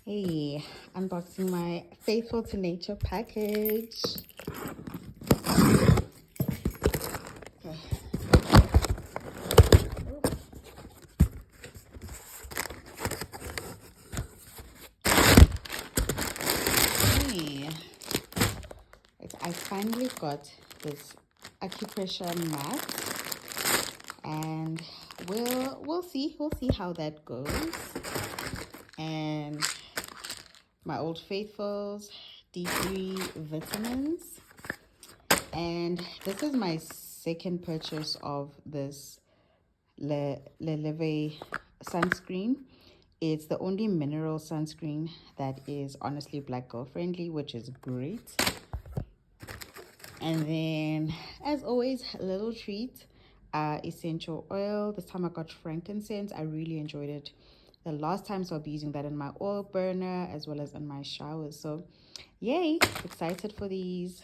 Hey, unboxing my Faithful to Nature package. Okay. Hey. I finally got this acupressure mat, and we'll see how that goes. And my Old Faithfuls D3 vitamins, and this is my second purchase of this Le Leve sunscreen. It's the only mineral sunscreen that is honestly black girl friendly, which is great. And then, as always, a little treat, essential oil. This time I got frankincense. I really enjoyed it the last time, so I'll be using that in my oil burner as well as in my showers. So yay, excited for these.